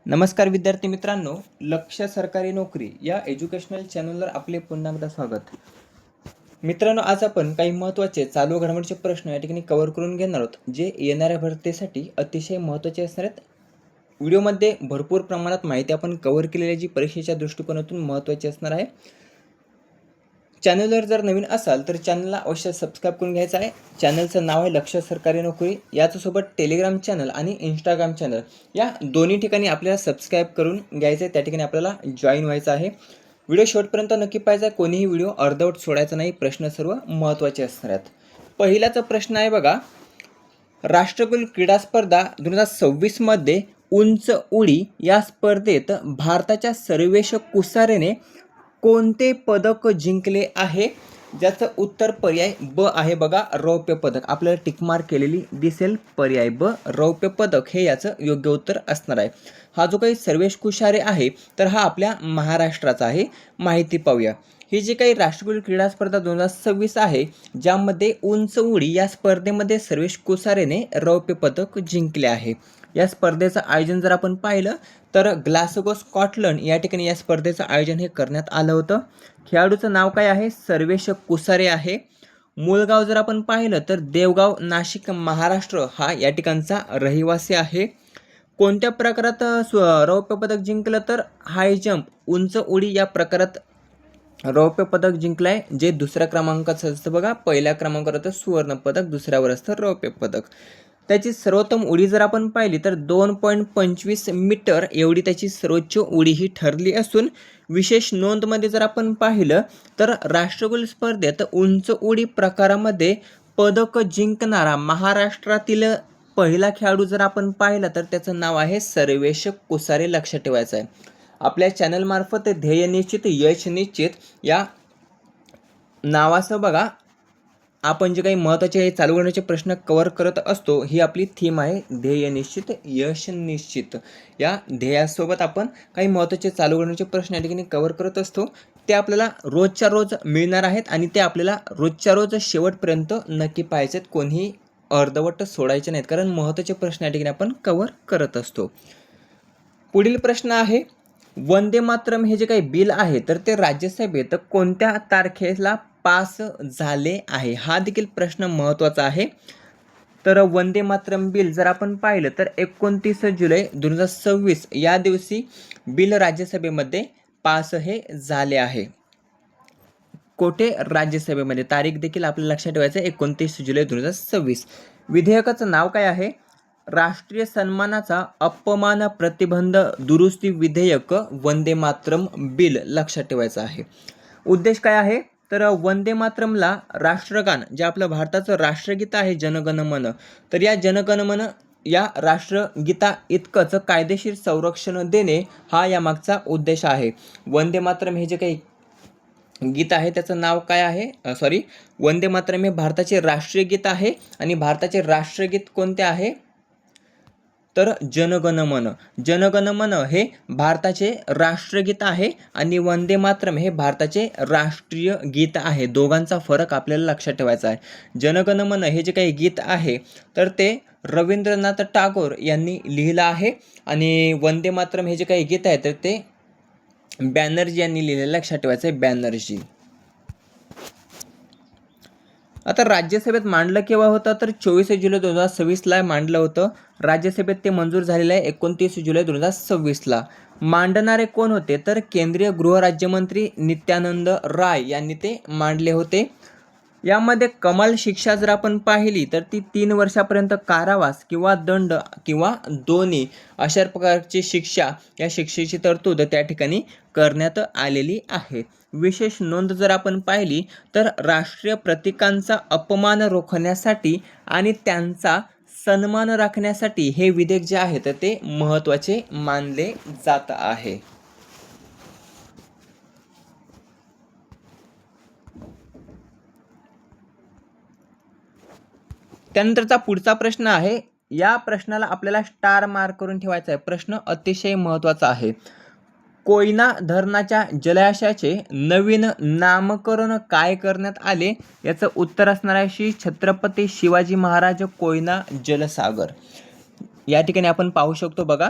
नमस्कार विद्यार्थी मित्रांनो, लक्ष सरकारी नोकरी या एज्युकेशनल चॅनलवर आपले पुन्हा एकदा स्वागत. मित्रांनो, आज आपण काही महत्त्वाचे चालू घडामोडीचे प्रश्न या ठिकाणी कव्हर करून घेणार आहोत, जे येणाऱ्या भरतीसाठी अतिशय महत्त्वाचे असणार आहेत. व्हिडिओमध्ये भरपूर प्रमाणात माहिती आपण कव्हर केलेली जी परीक्षेच्या दृष्टिकोनातून महत्त्वाची असणार आहे. चॅनलवर जर नवीन असाल तर चॅनलला अवश्य सबस्क्राईब करून घ्यायचं आहे. चॅनलचं नाव आहे लक्ष सरकारी नोकरी. याच्यासोबत टेलिग्राम चॅनल आणि इंस्टाग्राम चॅनल या दोन्ही ठिकाणी आपल्याला सबस्क्राईब करून घ्यायचं आहे. त्या ठिकाणी आपल्याला जॉईन व्हायचं आहे. व्हिडिओ शेवटपर्यंत नक्की पाहायचा. कोणीही व्हिडिओ अर्धवट सोडायचा नाही. प्रश्न सर्व महत्त्वाचे असणार आहेत. पहिलाचा प्रश्न आहे बघा, राष्ट्रकुल क्रीडा स्पर्धा 2026 मध्ये उंच उडी या स्पर्धेत भारताच्या सर्वेश कुसारेने कोणते पदक जिंकले आहे? ज्याचं उत्तर पर्याय ब आहे बघा, रौप्य पदक. आपल्याला टिकमार्क केलेली दिसेल पर्याय ब, रौप्य पदक हे याचं योग्य उत्तर असणार आहे. हा जो काही सर्वेश कुसारे आहे तर हा आपल्या महाराष्ट्राचा आहे. माहिती पाहूया. ही जी काही राष्ट्रकुल क्रीडा स्पर्धा 2026 आहे, ज्यामध्ये उंच उडी या स्पर्धेमध्ये सर्वेश कुसारेने रौप्य पदक जिंकले आहे. या स्पर्धेचं आयोजन जर आपण पाहिलं तर ग्लासगो स्कॉटलंड या ठिकाणी या स्पर्धेचं आयोजन हे करण्यात आलं होतं. खेळाडूचं नाव काय आहे? सर्वेश कुसारे आहे. मूळ गाव जर आपण पाहिलं तर देवगाव, नाशिक, महाराष्ट्र हा या ठिकाणचा रहिवासी आहे. कोणत्या प्रकारात रौप्य पदक जिंकलं? तर हाय जंप, उंच उडी या प्रकारात रौप्य पदक जिंकलाय. जे दुसऱ्या क्रमांकाचं असतं बघा, पहिल्या क्रमांकावर असतं सुवर्ण पदक, दुसऱ्यावर असतं रौप्य पदक. त्याची सर्वोत्तम उडी जर आपण पाहिली तर 2.25 मीटर एवढी त्याची सर्वोच्च उडी ही ठरली असून, विशेष नोंदमध्ये जर आपण पाहिलं तर राष्ट्रकुल स्पर्धेत उंच उडी प्रकारामध्ये पदक जिंकणारा महाराष्ट्रातील पहिला खेळाडू जर आपण पाहिला तर त्याचं नाव आहे सर्वेश कुसारे. लक्षात ठेवायचं आहे. आपल्या चॅनलमार्फत ध्येय निश्चित यश निश्चित या नावासह बघा आपण जे काही महत्त्वाचे चालू करण्याचे प्रश्न कव्हर करत असतो. ही आपली थीम आहे, ध्येय निश्चित यश निश्चित. या ध्येयासोबत आपण काही महत्त्वाचे चालू करण्याचे प्रश्न या ठिकाणी कव्हर करत असतो. ते आपल्याला रोजच्या रोज मिळणार आहेत आणि ते आपल्याला रोजच्या रोज शेवटपर्यंत नक्की पाहायचे आहेत. कोणीही अर्धवट सोडायचे नाहीत, कारण महत्त्वाचे प्रश्न या ठिकाणी आपण कव्हर करत असतो. पुढील प्रश्न आहे, वंदे मातरम हे जे काही बिल आहे तर ते राज्यसभेत कोणत्या तारखेला पास झाले आहे? हा देखील प्रश्न महत्त्वाचा आहे. तर वंदे मातरम बिल जर आपण पाहिलं तर 29 जुलै 2026 या दिवशी बिल राज्यसभेमध्ये पास हे झाले आहे. कोठे? राज्यसभेमध्ये. तारीख देखील आपल्याला लक्षात ठेवायचं आहे, 29 जुलै 2026. विधेयकाचं नाव काय आहे? राष्ट्रीय सन्मानाचा अपमान प्रतिबंध दुरुस्ती विधेयक वंदे मातरम बिल. लक्षात ठेवायचं आहे. उद्देश काय आहे? तर वंदे मातरमला राष्ट्रगान, जे आपलं भारताचं राष्ट्रगीत आहे जनगण मन, तर या जनगण मन या राष्ट्रगीता इतकंच कायदेशीर संरक्षण देणे हा यामागचा उद्देश आहे. वंदे मातरम हे जे काही गीत आहे त्याचं नाव काय आहे? वंदे मातरम हे भारताचे राष्ट्रीय गीत आहे आणि भारताचे राष्ट्रगीत कोणते आहे? तर जनगण मन. जनगण मन हे भारताचे राष्ट्रगीत आहे आणि वंदे मातरम हे भारताचे राष्ट्रीय गीत आहे. दोघांचा फरक आपल्याला लक्षात ठेवायचा आहे. जनगण मन हे जे काही गीत आहे तर ते रवींद्रनाथ टागोर यांनी लिहिलं आहे आणि वंदे मातरम हे जे काही गीत आहे तर ते बॅनर्जी यांनी लिहिलेलं. लक्षात ठेवायचं आहे, बॅनर्जी. आता राज्यसभेत मांडलं केव्हा होतं? तर 24 जुलै 2026 मांडलं होतं. राज्यसभेत ते मंजूर झालेलं आहे 29 जुलै 2026. मांडणारे कोण होते? तर केंद्रीय गृहराज्यमंत्री नित्यानंद राय यांनी ते मांडले होते. यामध्ये कमाल शिक्षा जर आपण पाहिली तर ती 3 वर्षापर्यंत कारावास किंवा दंड किंवा दोन्ही अशा प्रकारची शिक्षा, या शिक्षेची तरतूद त्या ठिकाणी करण्यात आलेली आहे. विशेष नोंद जर आपण पाहिली तर राष्ट्रीय प्रतीकांचा अपमान रोखण्यासाठी आणि त्यांचा सन्मान राखण्यासाठी हे विधेयक जे आहे तर ते महत्त्वाचे मानले जात आहे. त्यानंतरचा पुढचा प्रश्न आहे. या प्रश्नाला आपल्याला स्टार मार्क करून ठेवायचा आहे. प्रश्न अतिशय महत्त्वाचा आहे. कोयना धरणाच्या जलाशयाचे नवीन नामकरण काय करण्यात आले? याचं उत्तर असणार आहे श्री छत्रपती शिवाजी महाराज कोयना जलसागर. या ठिकाणी आपण पाहू शकतो बघा,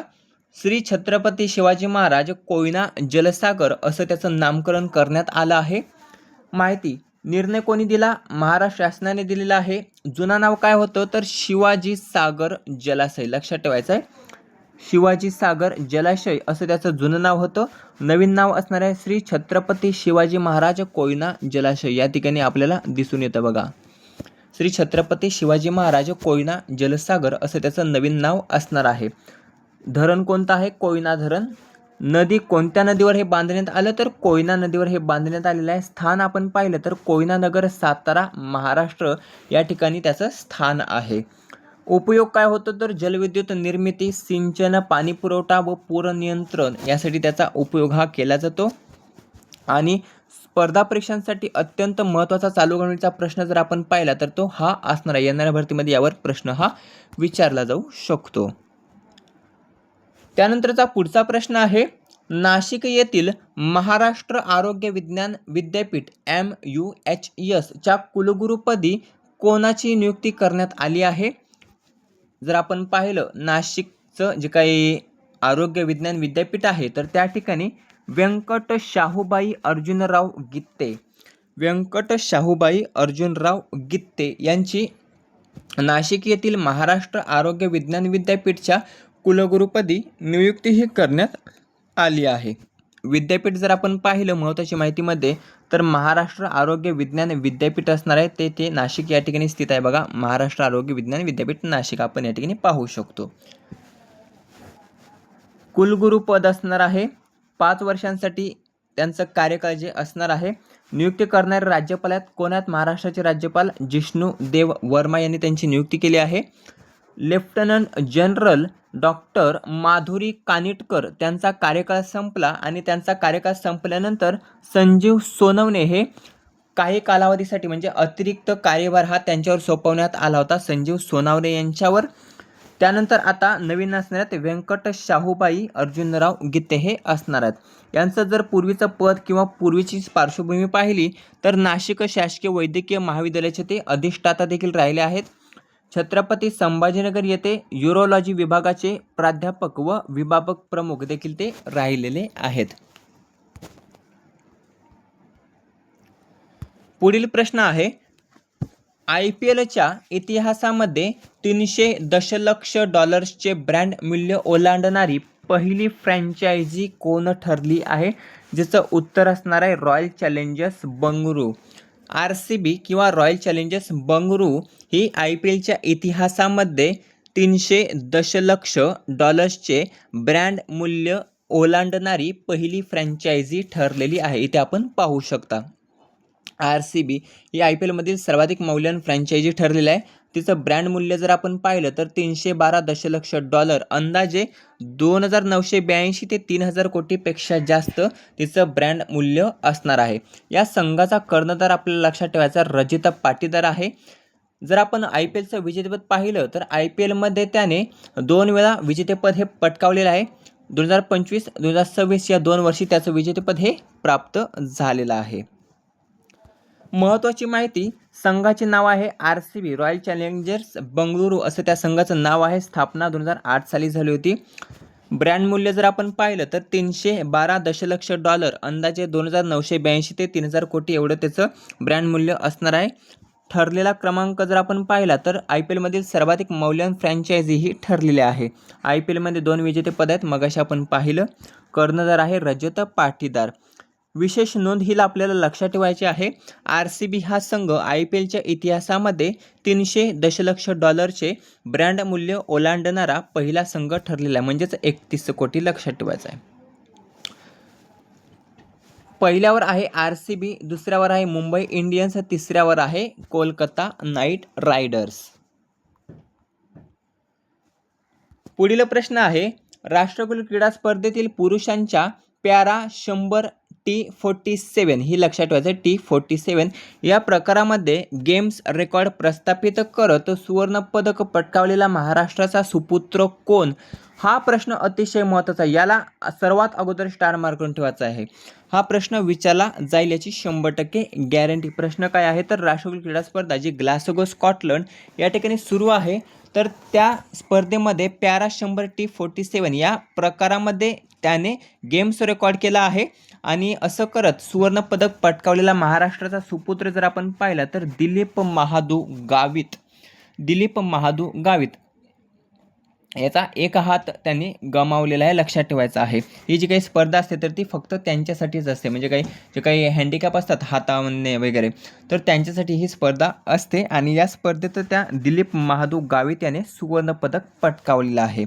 श्री छत्रपती शिवाजी महाराज कोयना जलसागर असं त्याचं नामकरण करण्यात आलं आहे. माहिती निर्णय कोणी दिला? महाराष्ट्र शासनाने दिलेला आहे. जुनं नाव काय होतं? तर शिवाजी सागर जलाशय. लक्षात ठेवायचं आहे, शिवाजी सागर जलाशय असं त्याचं जुनं नाव होतं. नवीन नाव असणार आहे श्री छत्रपती शिवाजी महाराज कोयना जलाशय. या ठिकाणी आपल्याला दिसून येतं बघा, श्री छत्रपती शिवाजी महाराज कोयना जलसागर असं त्याचं नवीन नाव असणार आहे. धरण कोणतं आहे? कोयना धरण. नदी कोणत्या नदीवर हे बांधण्यात आलं? तर कोयना नदीवर हे बांधण्यात आलेलं आहे. स्थान आपण पाहिलं तर कोयना नगर, सातारा, महाराष्ट्र या ठिकाणी त्याचं स्थान आहे. उपयोग काय होतं? तर जलविद्युत निर्मिती, सिंचन, पाणी पुरवठा व पूर नियंत्रण यासाठी त्याचा उपयोग हा केला जातो. आणि स्पर्धा परीक्षांसाठी अत्यंत महत्त्वाचा चालू घडामोडीचा प्रश्न जर आपण पाहिला तर तो हा असणार आहे. येणाऱ्या भरतीमध्ये यावर प्रश्न हा विचारला जाऊ शकतो. त्यानंतरचा पुढचा प्रश्न आहे, नाशिक येथील महाराष्ट्र आरोग्य विज्ञान विद्यापीठ MUHS च्या कुलगुरूपदी कोणाची नियुक्ती करण्यात आली आहे? जर आपण पाहिलं नाशिकचं जे काही आरोग्य विज्ञान विद्यापीठ आहे तर त्या ठिकाणी व्यंकट शाहूबाई अर्जुनराव गित्ते, व्यंकट शाहूबाई अर्जुनराव गित्ते यांची नाशिक येथील महाराष्ट्र आरोग्य विज्ञान विद्यापीठच्या कुलगुरूपदी नियुक्ती ही करण्यात आली आहे. विद्यापीठ जर आपण पाहिलं महत्त्वाची माहितीमध्ये तर महाराष्ट्र आरोग्य विज्ञान विद्यापीठ असणार आहे. ते नाशिक या ठिकाणी स्थित आहे बघा. महाराष्ट्र आरोग्य विज्ञान विद्यापीठ नाशिक आपण या ठिकाणी पाहू शकतो. कुलगुरू पद असणार आहे 5 वर्षांसाठी त्यांचं कार्यकाळ जे असणार आहे. नियुक्ती करणारे राज्यपाल आहेत कोण आहेत? महाराष्ट्राचे राज्यपाल जिष्णू देव वर्मा यांनी त्यांची नियुक्ती केली आहे. Lieutenant general doctor Madhuri Kanitkar त्यांचा कार्यकाळ संपला आणि त्यांचा कार्यकाळ संपल्यानंतर संजीव सोनवणे हे काही कालावधीसाठी म्हणजे अतिरिक्त कार्यभार हा त्यांच्यावर सोपवण्यात आला होता, संजीव सोनवणे यांच्यावर. त्यानंतर आता नवीन असणार आहेत व्यंकट शाहूबाई अर्जुनराव गित्ते हे असणार आहेत. यांचं जर पूर्वीचं पद किंवा पूर्वीची पार्श्वभूमी पाहिली तर नाशिक शासकीय वैद्यकीय महाविद्यालयाचे ते अधिष्ठाता देखील राहिले आहेत. छत्रपती संभाजीनगर येथे यूरोलॉजी विभागाचे प्राध्यापक व विभाग प्रमुख देखील ते राहिलेले आहेत. पुढील प्रश्न आहे, IPLच्या इतिहासामध्ये 300 दशलक्ष डॉलर्सचे ब्रँड मूल्य ओलांडणारी पहिली फ्रँचायझी कोण ठरली आहे? ज्याचं उत्तर असणार आहे रॉयल चॅलेंजर्स बंगळुरू. RCB किंवा रॉयल चॅलेंजर्स बंगळुरू ही IPLच्या इतिहासामध्ये 300 दशलक्ष डॉलर्सचे ब्रँड मूल्य ओलांडणारी पहिली फ्रँचायझी ठरलेली आहे. इथे आपण पाहू शकता RCB ही IPLमधील सर्वाधिक मौल्यवान फ्रँचायझी ठरलेली आहे. तिचं ब्रँड मूल्य जर आपण पाहिलं तर 312 दशलक्ष डॉलर, अंदाजे 2982 ते 3000 कोटीपेक्षा जास्त तिचं ब्रँड मूल्य असणार आहे. या संघाचा कर्णधार आपल्याला लक्षात ठेवायचा रजित पाटीदार आहे. जर आपण IPLचं विजेतेपद पाहिलं तर IPLमध्ये त्याने 2 वेळा विजेतेपद हे पटकावलेलं आहे. 2025 2026 या 2 वर्षी त्याचं विजेतेपद हे प्राप्त झालेलं आहे. महत्त्वाची माहिती, संघाचे नाव आहे RCB रॉयल चॅलेंजर्स बंगळुरू असं त्या संघाचं नाव आहे. स्थापना 2008 साली झाली होती. ब्रँड मूल्य जर आपण पाहिलं तर 312 दशलक्ष डॉलर, अंदाजे 2982 ते 3000 कोटी एवढं त्याचं ब्रँड मूल्य असणार आहे. ठरलेला क्रमांक जर आपण पाहिला तर IPLमधील सर्वाधिक मौल्यवान फ्रँचायझी ही ठरलेली आहे. IPLमध्ये 2 विजेतेपद आहेत, मगाशी आपण पाहिलं. कर्णधार आहे रजत पाटीदार. विशेष नोंद ही आपल्याला लक्षात ठेवायची आहे, RCB हा संघ IPLच्या इतिहासामध्ये 300 दशलक्ष डॉलरचे ब्रँड मूल्य ओलांडणारा पहिला संघ ठरलेला आहे, म्हणजेच 31 कोटी लक्षात ठेवायचं आहे. पहिल्यावर आहे RCB, दुसऱ्यावर आहे मुंबई इंडियन्स, तिसऱ्यावर आहे कोलकाता नाईट रायडर्स. पुढील प्रश्न आहे, राष्ट्रकुल क्रीडा स्पर्धेतील पुरुषांच्या पॅरा 100 T47 ही लक्षात ठेवायचं आहे. T47 या प्रकारामध्ये गेम्स रेकॉर्ड प्रस्थापित करत सुवर्ण पदक पटकावलेला महाराष्ट्राचा सुपुत्र कोण? हा प्रश्न अतिशय महत्त्वाचा आहे, याला सर्वात अगोदर स्टार मार्क करून ठेवायचा आहे. हा प्रश्न विचारला जाईल याची 100% गॅरंटी. प्रश्न काय आहे तर राष्ट्रीय क्रीडा स्पर्धा जी ग्लासगो स्कॉटलंड या ठिकाणी सुरू आहे, तर त्या स्पर्धेमध्ये पॅरा 100T47 या प्रकारामध्ये त्याने गेम्स रेकॉर्ड केला आहे. आणि असं करत सुवर्णपदक पटकावलेला महाराष्ट्राचा सुपुत्र जर आपण पाहिला तर दिलीप महादू गावित याचा एक हात त्यांनी गमावलेला आहे, लक्षात ठेवायचं आहे. ही जी काही स्पर्धा असते तर ती फक्त त्यांच्यासाठीच असते, म्हणजे जे काही हँडिकॅप असतात हाताने वगैरे, तर त्यांच्यासाठी ही स्पर्धा असते. आणि या स्पर्धेत त्या दिलीप महादू गावित याने सुवर्णपदक पटकावलेलं आहे.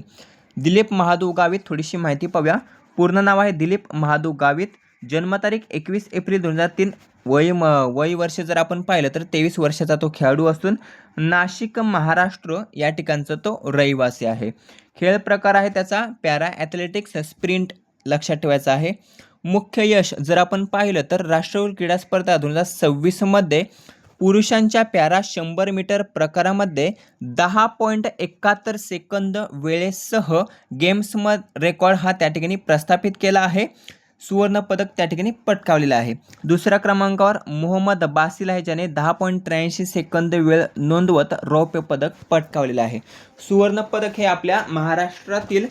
दिलीप महादू गावित, थोडीशी माहिती पाहूया. पूर्ण नाव आहे दिलीप महादू गावित. जन्मतारीख 21 एप्रिल 2003. वय वर्ष जर आपण पाहिलं तर 23 वर्षाचा तो खेळाडू असून नाशिक महाराष्ट्र या ठिकाणचा तो रहिवासी आहे. खेळ प्रकार आहे त्याचा पॅरा ॲथलेटिक्स स्प्रिंट, लक्षात ठेवायचं आहे. मुख्य यश जर आपण पाहिलं तर राष्ट्रीय क्रीडा स्पर्धा 2026 पुरुषांच्या पॅरा 100 मीटर प्रकारामध्ये 10.71 सेकंद वेळेसह गेम्समध्ये रेकॉर्ड हा त्या ठिकाणी प्रस्थापित केला आहे. सुवर्णपदक त्या ठिकाणी पटकावलेला आहे. दुसऱ्या क्रमांकावर मोहम्मद बासिल आहे, ज्याने 10.83 सेकंद वेळ नोंदवत रौप्य पदक पटकावलेलं आहे. सुवर्णपदक हे आपल्या महाराष्ट्रातील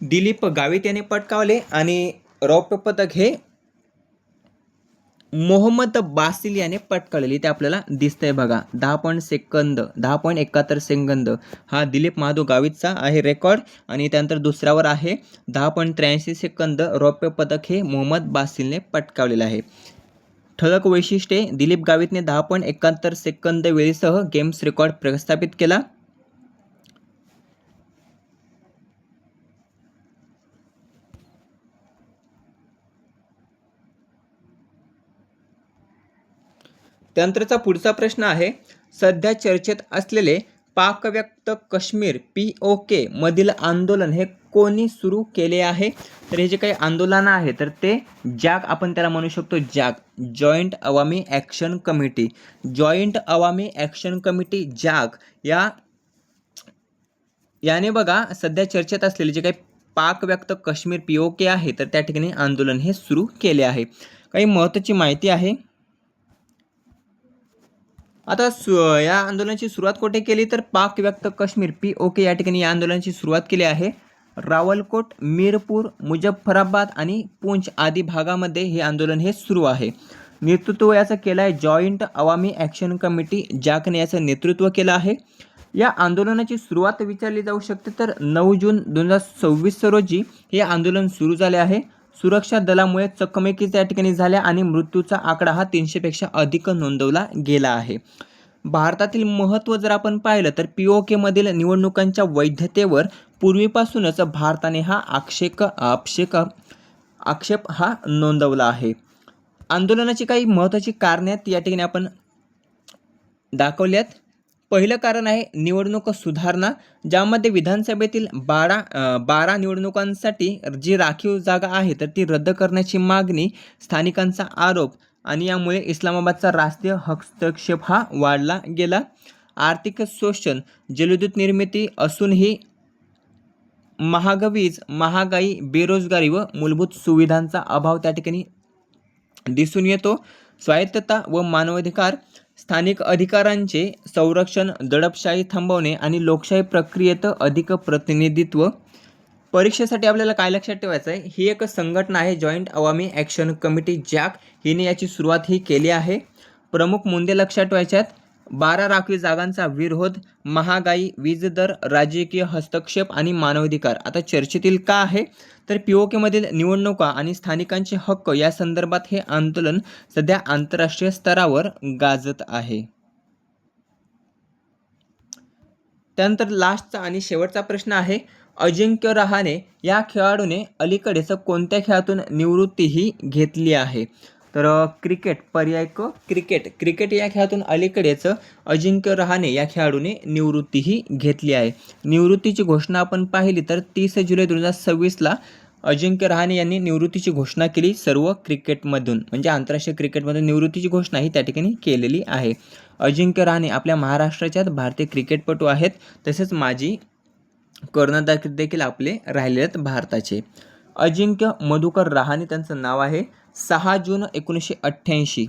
दिलीप गावित याने पटकावले आणि रौप्य पदक हे मोहम्मद बासिल याने पटकावलेली ते आपल्याला दिसतंय बघा. 10.71 सेकंद हा दिलीप महादू गावितचा आहे रेकॉर्ड. आणि त्यानंतर दुसऱ्यावर आहे 10.83 सेकंद रौप्य पदक हे मोहम्मद बासिलने पटकावलेलं आहे. ठळक वैशिष्ट्ये, दिलीप गावितने 10.71 सेकंद वेळेसह गेम्स रेकॉर्ड प्रस्थापित केला. त्यानंतरचा पुढचा प्रश्न आहे, सध्या चर्चेत असलेले पाकव्याप्त काश्मीर POK मधील आंदोलन हे कोणी सुरू केले आहे? तर हे जे काही आंदोलन आहे तर ते जॅग, आपण त्याला म्हणू शकतो जॅग, जॉईंट अवामी ॲक्शन कमिटी. जॉईंट अवामी ॲक्शन कमिटी जॅग याने बघा सध्या चर्चेत असलेले जे काही पाकव्याप्त काश्मीर POK आहे तर त्या ठिकाणी आंदोलन हे सुरू केले आहे. काही महत्त्वाची माहिती आहे. आता या आंदोलनाची सुरुवात कुठे केली तर पाकव्याप्त काश्मीर POK या ठिकाणी या आंदोलनाची सुरुवात केली आहे. रावलकोट, मीरपूर, मुझफ्फराबाद आणि पूंछ आदी भागामध्ये हे आंदोलन हे सुरू आहे. नेतृत्व याचं केलं आहे जॉईंट अवामी ॲक्शन कमिटी जॅकने याचं नेतृत्व केलं आहे. या आंदोलनाची सुरुवात विचारली जाऊ शकते तर 9 जून 2026 रोजी हे आंदोलन सुरू झाले आहे. सुरक्षा दलामुळे चकमकी त्या ठिकाणी झाल्या आणि मृत्यूचा आकडा हा 300पेक्षा अधिक नोंदवला गेला आहे. भारतातील महत्त्व जर आपण पाहिलं तर POK मधील निवडणुकांच्या वैधतेवर पूर्वीपासूनच भारताने हा आक्षेप हा नोंदवला आहे. आंदोलनाची काही महत्त्वाची कारणे या ठिकाणी आपण दाखवल्यात. पहिलं कारण आहे निवडणूक सुधारणा, ज्यामध्ये विधानसभेतील 12 निवडणुकांसाठी जी राखीव जागा आहे तर ती रद्द करण्याची मागणी, स्थानिकांचा आरोप आणि यामुळे इस्लामाबादचा राष्ट्रीय हस्तक्षेप हा वाढला गेला. आर्थिक शोषण, जलविद्युत निर्मिती असूनही महाग वीज, महागाई, बेरोजगारी व मूलभूत सुविधांचा अभाव त्या ठिकाणी दिसून येतो. स्वायत्तता व मानवाधिकार, स्थानिक अधिकारांचे संरक्षण, दडपशाही थांबवणे आणि लोकशाही प्रक्रियेत अधिक प्रतिनिधित्व. परीक्षेसाठी आपल्याला काय लक्षात ठेवायचं आहे, ही एक संघटना आहे जॉईंट अवामी ॲक्शन कमिटी जॅक, हिने याची सुरुवात ही केली आहे. प्रमुख मुद्दे लक्षात ठेवायचे आहेत. 12 राखीव जागांचा विरोध, महागाई, वीज दर, राजकीय हस्तक्षेप आणि मानवाधिकार. आता चर्चेतील का आहे तर POK मधील निवडणुका आणि स्थानिकांचे हक्क या संदर्भात हे आंदोलन सध्या आंतरराष्ट्रीय स्तरावर गाजत आहे. त्यानंतर लास्टचा आणि शेवटचा प्रश्न आहे, अजिंक्य रहाणे या खेळाडूने अलीकडेच कोणत्या खेळातून निवृत्तीही घेतली आहे? तर क्रिकेट, पर्याय क क्रिकेट या खेळातून अलीकडेच अजिंक्य रहाणे या खेळाडूने निवृत्तीही घेतली आहे. निवृत्तीची घोषणा आपण पाहिली तर 30 जुलै 2026 अजिंक्य रहाणे यांनी निवृत्तीची घोषणा केली सर्व क्रिकेटमधून, म्हणजे आंतरराष्ट्रीय क्रिकेटमधून निवृत्तीची घोषणा ही त्या ठिकाणी केलेली आहे. अजिंक्य रहाणे आपल्या महाराष्ट्राच्याच भारतीय क्रिकेटपटू आहेत, तसेच माजी कर्णधार देखील आपले राहिले आहेत भारताचे. अजिंक्य मधुकर रहाणे त्यांचं नाव आहे. 6 जून 1988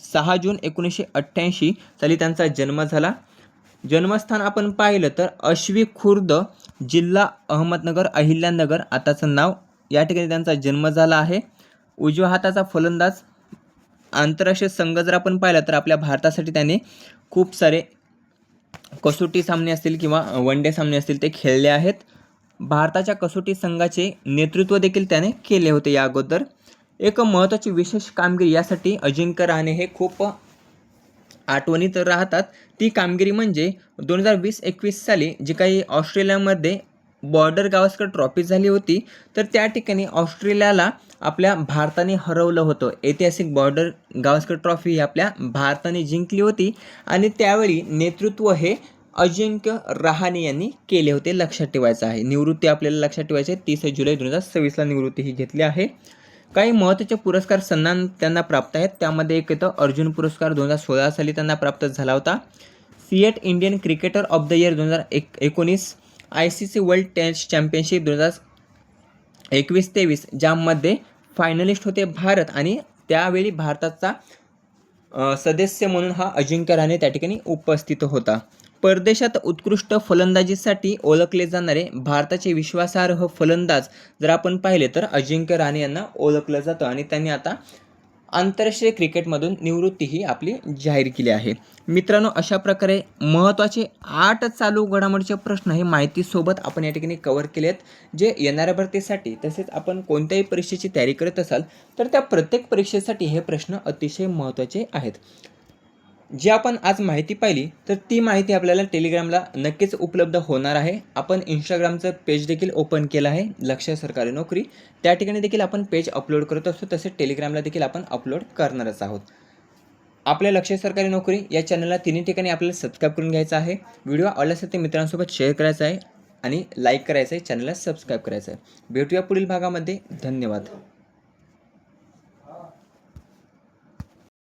6 जून 1988 साली त्यांचा जन्म झाला. जन्मस्थान आपण पाहिलं तर आश्वी खुर्द, जिल्हा अहमदनगर, अहिल्यानगर आताचं नाव, या ठिकाणी त्यांचा जन्म झाला आहे. उजव्या हाताचा फलंदाज. आंतरराष्ट्रीय संघ जर आपण पाहिला तर आपल्या भारतासाठी त्याने खूप सारे कसोटी सामने असतील किंवा वन डे सामने असतील ते खेळले आहेत. भारताच्या कसोटी संघाचे नेतृत्व देखील त्याने केले होते या अगोदर. एक महत्त्वाची विशेष कामगिरी यासाठी अजिंक्य रहाणे हे खूप आठवणीत राहतात. ती कामगिरी म्हणजे 2020-21 साली जी काही ऑस्ट्रेलियामध्ये बॉर्डर गावस्कर ट्रॉफी झाली होती, तर त्या ठिकाणी ऑस्ट्रेलियाला आपल्या भारताने हरवलं होतं. ऐतिहासिक बॉर्डर गावस्कर ट्रॉफी ही आपल्या भारताने जिंकली होती आणि त्यावेळी नेतृत्व हे अजिंक्य रहाणे यांनी केले होते. लक्षात ठेवायचं आहे. निवृत्ती आपल्याला लक्षात ठेवायची आहे. 30 जुलै 2026ला निवृत्ती ही घेतली आहे. काही महत्त्वाचे पुरस्कार सन्मान त्यांना प्राप्त आहेत. त्यामध्ये एक येतं अर्जुन पुरस्कार 2016 साली त्यांना प्राप्त झाला होता. CEAT Indian cricketer of the year 2019, ICC world test championship 2021-23 ज्यामध्ये फायनलिस्ट होते भारत आणि त्यावेळी भारताचा सदस्य म्हणून हा अजिंक्य रहाणे त्या ठिकाणी उपस्थित होता. परदेशात उत्कृष्ट फलंदाजीसाठी ओळखले जाणारे भारताचे विश्वासार्ह फलंदाज जर आपण पाहिले तर अजिंक्य रहाणे यांना ओळखलं जातं आणि त्यांनी आता आंतरराष्ट्रीय क्रिकेटमधून निवृत्ती ही आपली जाहीर केली आहे. मित्रांनो, अशा प्रकारे महत्त्वाचे 8 चालू घडामोडीचे प्रश्न हे माहितीसोबत आपण या ठिकाणी कव्हर केले आहेत, जे येणाऱ्या भरतीसाठी तसेच आपण कोणत्याही परीक्षेची तयारी करत असाल तर त्या प्रत्येक परीक्षेसाठी हे प्रश्न अतिशय महत्त्वाचे आहेत. जी आपण आज माहिती पाहिली तर ती माहिती आपल्याला टेलिग्रामला नक्कीच उपलब्ध होणार आहे. आपण इंस्टाग्रामचं पेज देखील ओपन केलं आहे, लक्ष सरकारी नोकरी. त्या ठिकाणी देखील आपण पेज अपलोड करत असतो, तसेच टेलिग्रामला देखील आपण अपलोड करणारच आहोत. आपल्या लक्ष सरकारी नोकरी या चॅनलला तिन्ही ठिकाणी आपल्याला सबस्क्राईब करून घ्यायचं आहे. व्हिडिओ आवडला असेल तर मित्रांसोबत शेअर करायचा आहे आणि लाईक करायचं आहे, चॅनलला सबस्क्राईब करायचं आहे. भेटूया पुढील भागामध्ये. धन्यवाद.